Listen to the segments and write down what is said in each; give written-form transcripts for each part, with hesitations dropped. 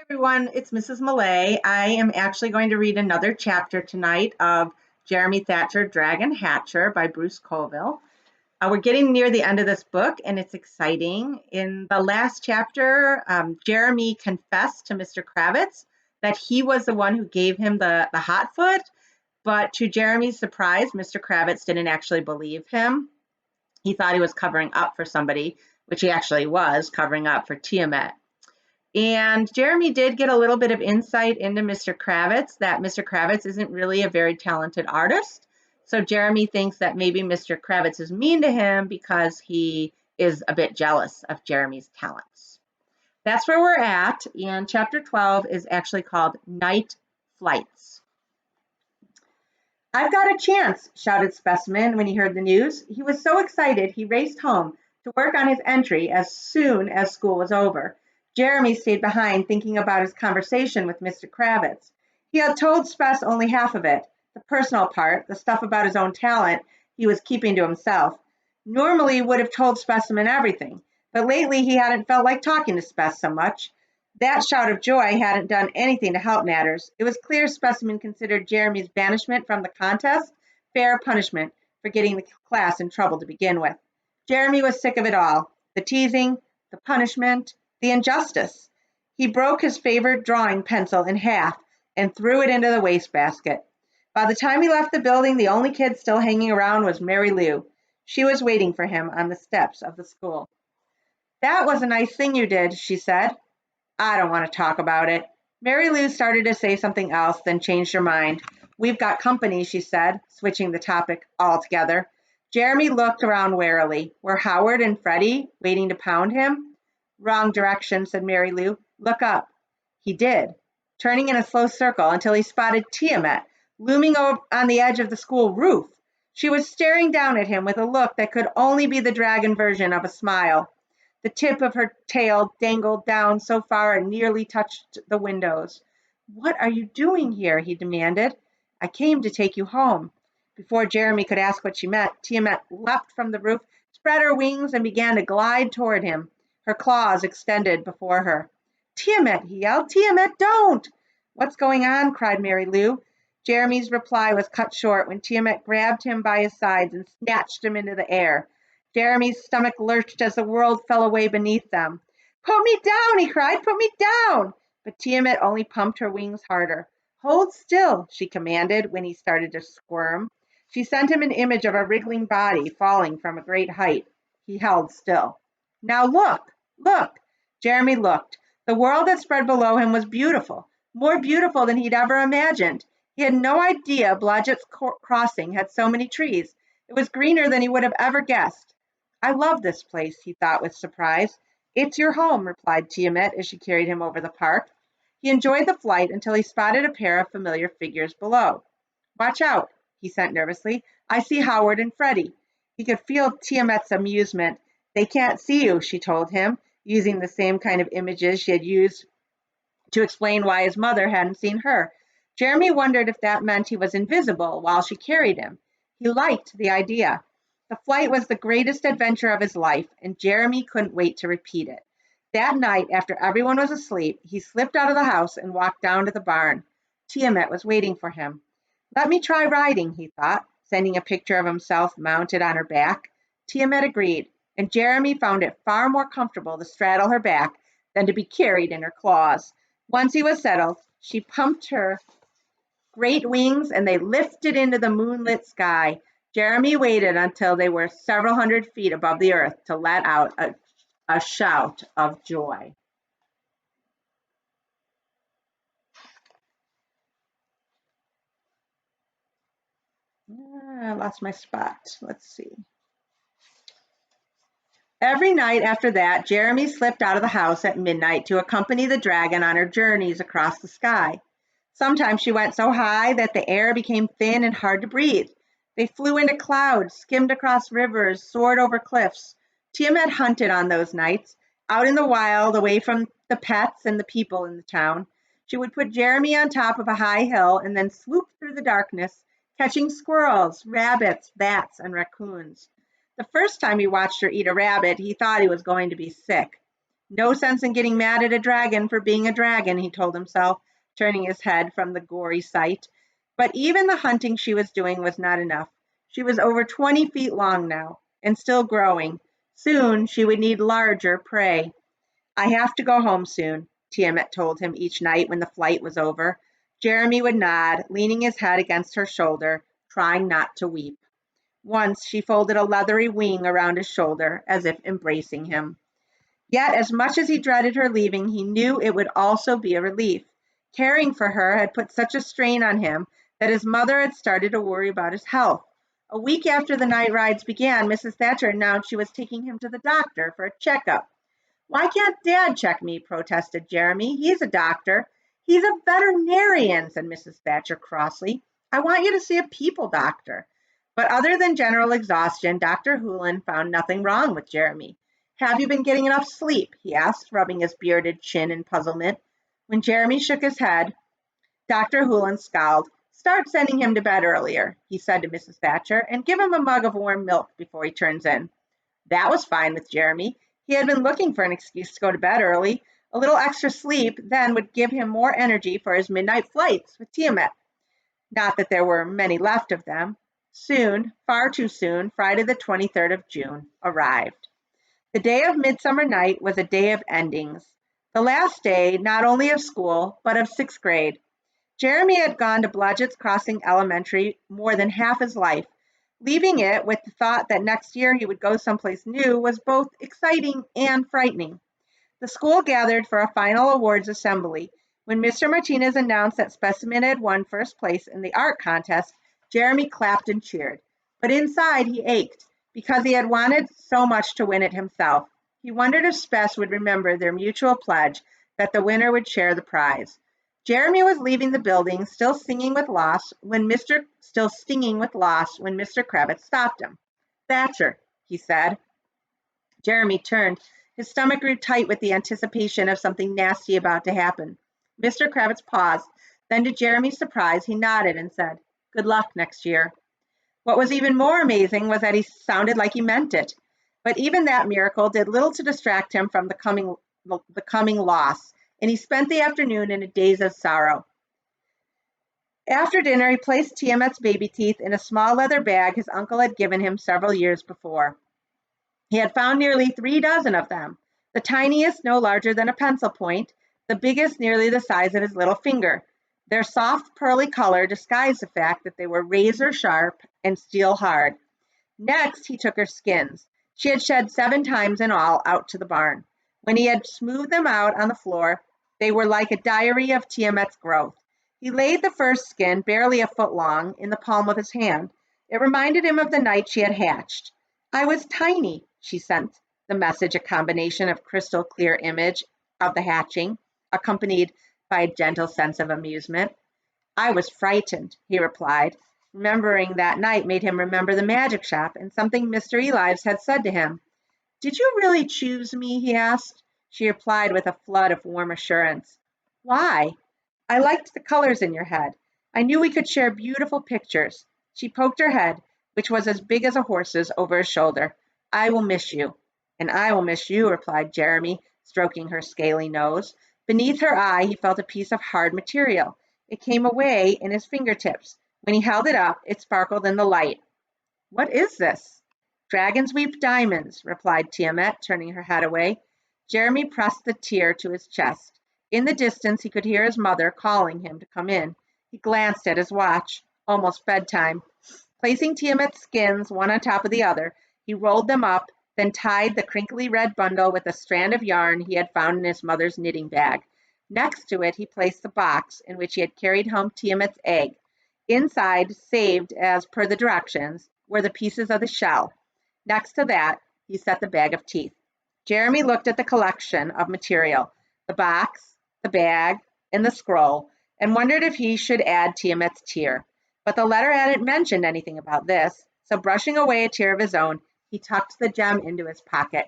Everyone, it's Mrs. Millay. I am actually going to read another chapter tonight of Jeremy Thatcher, Dragon Hatcher by Bruce Coville. We're getting near the end of this book and it's exciting. In the last chapter, Jeremy confessed to Mr. Kravitz that he was the one who gave him the hot foot, but to Jeremy's surprise, Mr. Kravitz didn't actually believe him. He thought he was covering up for somebody, which he actually was, covering up for Tiamat. And Jeremy did get a little bit of insight into Mr. Kravitz, that Mr. Kravitz isn't really a very talented artist. So Jeremy thinks that maybe Mr. Kravitz is mean to him because he is a bit jealous of Jeremy's talents. That's where we're at, and chapter 12 is actually called Night Flights. "I've got a chance," shouted Specimen when he heard the news. He was so excited he raced home to work on his entry as soon as school was over. Jeremy stayed behind thinking about his conversation with Mr. Kravitz. He had told Spess only half of it. The personal part, the stuff about his own talent, he was keeping to himself. Normally he would have told Specimen everything, but lately he hadn't felt like talking to Spess so much. That shout of joy hadn't done anything to help matters. It was clear Specimen considered Jeremy's banishment from the contest fair punishment for getting the class in trouble to begin with. Jeremy was sick of it all, the teasing, the punishment, the injustice. He broke his favorite drawing pencil in half and threw it into the wastebasket. By the time he left the building, the only kid still hanging around was Mary Lou. She was waiting for him on the steps of the school. "That was a nice thing you did," she said. "I don't want to talk about it." Mary Lou started to say something else, then changed her mind. "We've got company," she said, switching the topic altogether. Jeremy looked around warily. Were Howard and Freddie waiting to pound him? "Wrong direction," said Mary Lou. "Look up." He did, turning in a slow circle until he spotted Tiamat looming on the edge of the school roof. She was staring down at him with a look that could only be the dragon version of a smile. The tip of her tail dangled down so far it nearly touched the windows. "What are you doing here?" he demanded. "I came to take you home." Before Jeremy could ask what she meant, Tiamat leapt from the roof, spread her wings, and began to glide toward him, her claws extended before her. "Tiamat," he yelled. "Tiamat, don't!" "What's going on?" cried Mary Lou. Jeremy's reply was cut short when Tiamat grabbed him by his sides and snatched him into the air. Jeremy's stomach lurched as the world fell away beneath them. "Put me down!" he cried. "Put me down!" But Tiamat only pumped her wings harder. "Hold still," she commanded when he started to squirm. She sent him an image of a wriggling body falling from a great height. He held still. "Now look! Look!" Jeremy looked. The world that spread below him was beautiful, more beautiful than he'd ever imagined. He had no idea Blodgett's Crossing had so many trees. It was greener than he would have ever guessed. "I love this place," he thought with surprise. "It's your home," replied Tiamat as she carried him over the park. He enjoyed the flight until he spotted a pair of familiar figures below. "Watch out," he said nervously. "I see Howard and Freddie." He could feel Tiamat's amusement. "They can't see you," she told him, using the same kind of images she had used to explain why his mother hadn't seen her. Jeremy wondered if that meant he was invisible while she carried him. He liked the idea. The flight was the greatest adventure of his life, and Jeremy couldn't wait to repeat it. That night, after everyone was asleep, he slipped out of the house and walked down to the barn. Tiamat was waiting for him. "Let me try riding," he thought, sending a picture of himself mounted on her back. Tiamat agreed, and Jeremy found it far more comfortable to straddle her back than to be carried in her claws. Once he was settled, she pumped her great wings and they lifted into the moonlit sky. Jeremy waited until they were several hundred feet above the earth to let out a shout of joy. I lost my spot. Let's see. Every night after that, Jeremy slipped out of the house at midnight to accompany the dragon on her journeys across the sky. Sometimes she went so high that the air became thin and hard to breathe. They flew into clouds, skimmed across rivers, soared over cliffs. Tiamat hunted on those nights, out in the wild, away from the pets and the people in the town. She would put Jeremy on top of a high hill and then swoop through the darkness, catching squirrels, rabbits, bats, and raccoons. The first time he watched her eat a rabbit, he thought he was going to be sick. No sense in getting mad at a dragon for being a dragon, he told himself, turning his head from the gory sight. But even the hunting she was doing was not enough. She was over 20 feet long now, and still growing. Soon she would need larger prey. I have to go home soon, Tiamat told him each night when the flight was over. Jeremy would nod, leaning his head against her shoulder, trying not to weep. Once she folded a leathery wing around his shoulder, as if embracing him. Yet, as much as he dreaded her leaving, he knew it would also be a relief. Caring for her had put such a strain on him that his mother had started to worry about his health. A week after the night rides began, Mrs. Thatcher announced she was taking him to the doctor for a checkup. "Why can't Dad check me?" protested Jeremy. "He's a doctor." "He's a veterinarian," said Mrs. Thatcher crossly. "I want you to see a people doctor." But other than general exhaustion, Dr. Houlihan found nothing wrong with Jeremy. "Have you been getting enough sleep?" he asked, rubbing his bearded chin in puzzlement. When Jeremy shook his head, Dr. Houlihan scowled. "Start sending him to bed earlier," he said to Mrs. Thatcher, "and give him a mug of warm milk before he turns in." That was fine with Jeremy. He had been looking for an excuse to go to bed early. A little extra sleep then would give him more energy for his midnight flights with Tiamat. Not that there were many left of them. Soon, far too soon, Friday the 23rd of June arrived. The day of Midsummer Night was a day of endings. The last day, not only of school, but of sixth grade. Jeremy had gone to Blodgett's Crossing Elementary more than half his life. Leaving it with the thought that next year he would go someplace new was both exciting and frightening. The school gathered for a final awards assembly. When Mr. Martinez announced that Specimen had won first place in the art contest, Jeremy clapped and cheered. But inside he ached, because he had wanted so much to win it himself. He wondered if Spess would remember their mutual pledge that the winner would share the prize. Jeremy was leaving the building, still stinging with loss when Mr. Kravitz stopped him. "Thatcher," he said. Jeremy turned. His stomach grew tight with the anticipation of something nasty about to happen. Mr. Kravitz paused. Then, to Jeremy's surprise, he nodded and said, "Good luck next year." What was even more amazing was that he sounded like he meant it. But even that miracle did little to distract him from the coming loss, and he spent the afternoon in a daze of sorrow. After dinner, he placed Tiamat's baby teeth in a small leather bag his uncle had given him several years before. He had found nearly 3 dozen of them, the tiniest no larger than a pencil point, the biggest nearly the size of his little finger. Their soft pearly color disguised the fact that they were razor sharp and steel hard. Next, he took her skins. She had shed 7 times in all out to the barn. When he had smoothed them out on the floor, they were like a diary of Tiamat's growth. He laid the first skin, barely a foot long, in the palm of his hand. It reminded him of the night she had hatched. "I was tiny," she sent the message, a combination of crystal clear image of the hatching, accompanied by a gentle sense of amusement. "I was frightened," he replied. Remembering that night made him remember the magic shop and something Mr. Elives had said to him. "Did you really choose me?" he asked. She replied with a flood of warm assurance. "Why?" "I liked the colors in your head. I knew we could share beautiful pictures." She poked her head, which was as big as a horse's, over his shoulder. "I will miss you." "And I will miss you," replied Jeremy, stroking her scaly nose. Beneath her eye he felt a piece of hard material. It came away in his fingertips. When he held it up, it sparkled in the light. "What is this?" "Dragons weep diamonds," replied Tiamat, turning her head away. Jeremy pressed the tear to his chest. In the distance he could hear his mother calling him to come in. He glanced at his watch. Almost bedtime. Placing Tiamat's skins one on top of the other, he rolled them up, then tied the crinkly red bundle with a strand of yarn he had found in his mother's knitting bag. Next to it he placed the box in which he had carried home Tiamat's egg. Inside, saved as per the directions, were the pieces of the shell. Next to that, he set the bag of teeth. Jeremy looked at the collection of material, the box, the bag, and the scroll, and wondered if he should add Tiamat's tear. But the letter hadn't mentioned anything about this, so brushing away a tear of his own, he tucked the gem into his pocket.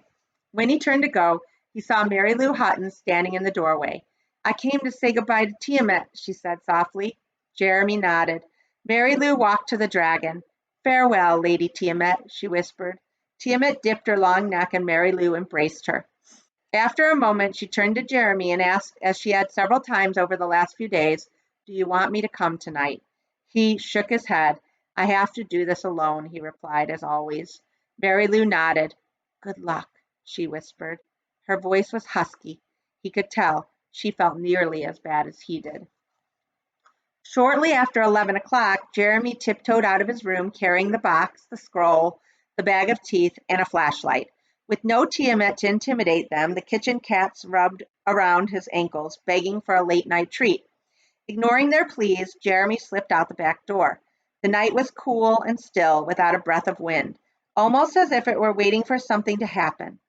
When he turned to go, he saw Mary Lou Hutton standing in the doorway. "I came to say goodbye to Tiamat," she said softly. Jeremy nodded. Mary Lou walked to the dragon. "Farewell, Lady Tiamat," she whispered. Tiamat dipped her long neck and Mary Lou embraced her. After a moment, she turned to Jeremy and asked, as she had several times over the last few days, "Do you want me to come tonight?" He shook his head. "I have to do this alone," he replied, as always. Mary Lou nodded. "Good luck," she whispered. Her voice was husky. He could tell she felt nearly as bad as he did. Shortly after 11 o'clock, Jeremy tiptoed out of his room carrying the box, the scroll, the bag of teeth, and a flashlight. With no Tiamat to intimidate them, the kitchen cats rubbed around his ankles, begging for a late-night treat. Ignoring their pleas, Jeremy slipped out the back door. The night was cool and still, without a breath of wind, almost as if it were waiting for something to happen.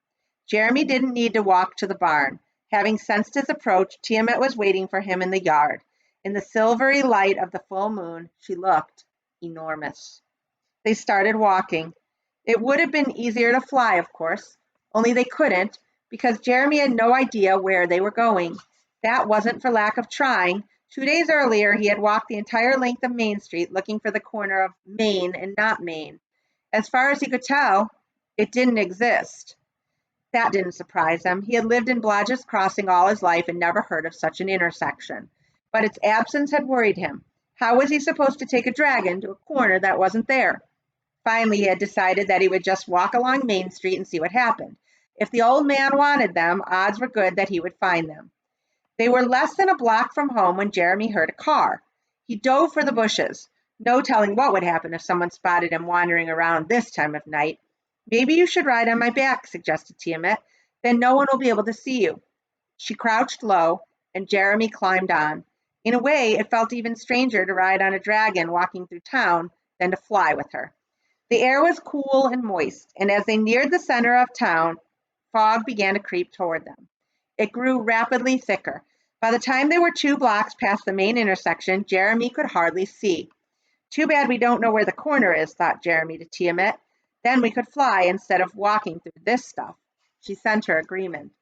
Jeremy didn't need to walk to the barn. Having sensed his approach, Tiamat was waiting for him in the yard. In the silvery light of the full moon, she looked enormous. They started walking. It would have been easier to fly, of course, only they couldn't because Jeremy had no idea where they were going. That wasn't for lack of trying. 2 days earlier, he had walked the entire length of Main Street looking for the corner of Main and not Main. As far as he could tell, it didn't exist. That didn't surprise him. He had lived in Blodgett's Crossing all his life and never heard of such an intersection. But its absence had worried him. How was he supposed to take a dragon to a corner that wasn't there? Finally, he had decided that he would just walk along Main Street and see what happened. If the old man wanted them, odds were good that he would find them. They were less than a block from home when Jeremy heard a car. He dove for the bushes. No telling what would happen if someone spotted him wandering around this time of night. "Maybe you should ride on my back," suggested Tiamat. "Then no one will be able to see you." She crouched low, and Jeremy climbed on. In a way, it felt even stranger to ride on a dragon walking through town than to fly with her. The air was cool and moist, and as they neared the center of town, fog began to creep toward them. It grew rapidly thicker. By the time they were 2 blocks past the main intersection, Jeremy could hardly see. "Too bad we don't know where the corner is," thought Jeremy to Tiamat. "Then we could fly instead of walking through this stuff." She sent her agreement.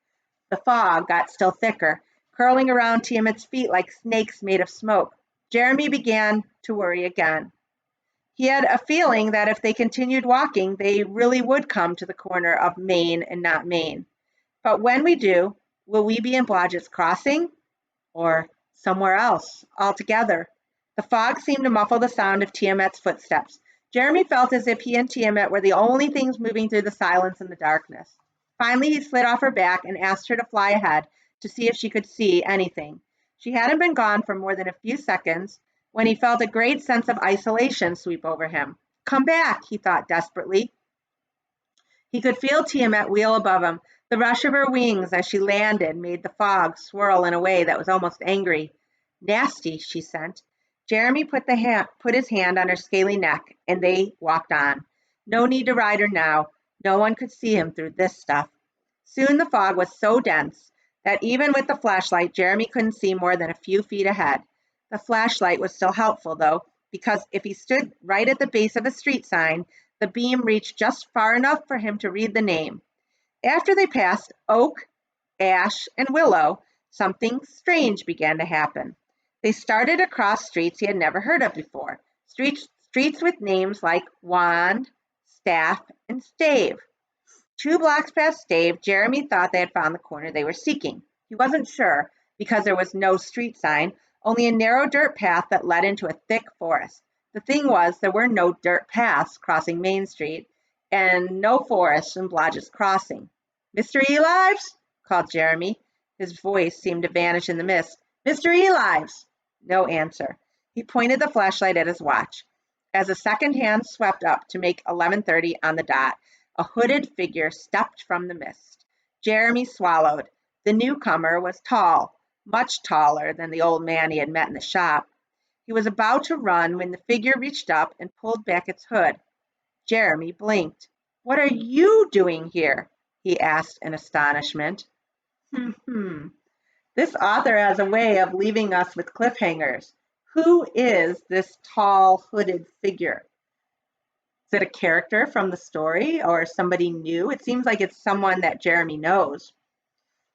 The fog got still thicker, curling around Tiamat's feet like snakes made of smoke. Jeremy began to worry again. He had a feeling that if they continued walking, they really would come to the corner of Main and not Main. But when we do, will we be in Blodgett's Crossing? Or somewhere else altogether? The fog seemed to muffle the sound of Tiamat's footsteps. Jeremy felt as if he and Tiamat were the only things moving through the silence and the darkness. Finally, he slid off her back and asked her to fly ahead to see if she could see anything. She hadn't been gone for more than a few seconds when he felt a great sense of isolation sweep over him. "Come back," he thought desperately. He could feel Tiamat wheel above him. The rush of her wings as she landed made the fog swirl in a way that was almost angry. "Nasty," she sent. Jeremy put his hand on her scaly neck, and they walked on. No need to ride her now. No one could see him through this stuff. Soon the fog was so dense that even with the flashlight, Jeremy couldn't see more than a few feet ahead. The flashlight was still helpful, though, because if he stood right at the base of a street sign, the beam reached just far enough for him to read the name. After they passed Oak, Ash, and Willow, something strange began to happen. They started across streets he had never heard of before, streets with names like Wand, Staff, and Stave. 2 blocks past Stave, Jeremy thought they had found the corner they were seeking. He wasn't sure, because there was no street sign, only a narrow dirt path that led into a thick forest. The thing was, there were no dirt paths crossing Main Street, and no forest in Blodgett's Crossing. "Mr. Elives?" called Jeremy. His voice seemed to vanish in the mist. "Mr. Elives!" No answer. He pointed the flashlight at his watch. As a second hand swept up to make 11:30 on the dot, a hooded figure stepped from the mist. Jeremy swallowed. The newcomer was tall, much taller than the old man he had met in the shop. He was about to run when the figure reached up and pulled back its hood. Jeremy blinked. "What are you doing here?" he asked in astonishment. This author has a way of leaving us with cliffhangers. Who is this tall, hooded figure? Is it a character from the story or somebody new? It seems like it's someone that Jeremy knows.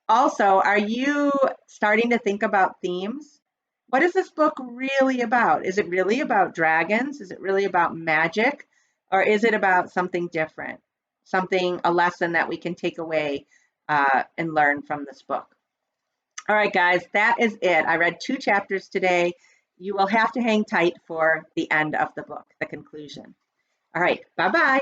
Also, are you starting to think about themes? What is this book really about? Is it really about dragons? Is it really about magic? Or is it about something different? A lesson that we can take away and learn from this book. All right, guys, that is it. I read 2 chapters today. You will have to hang tight for the end of the book, the conclusion. All right, bye-bye.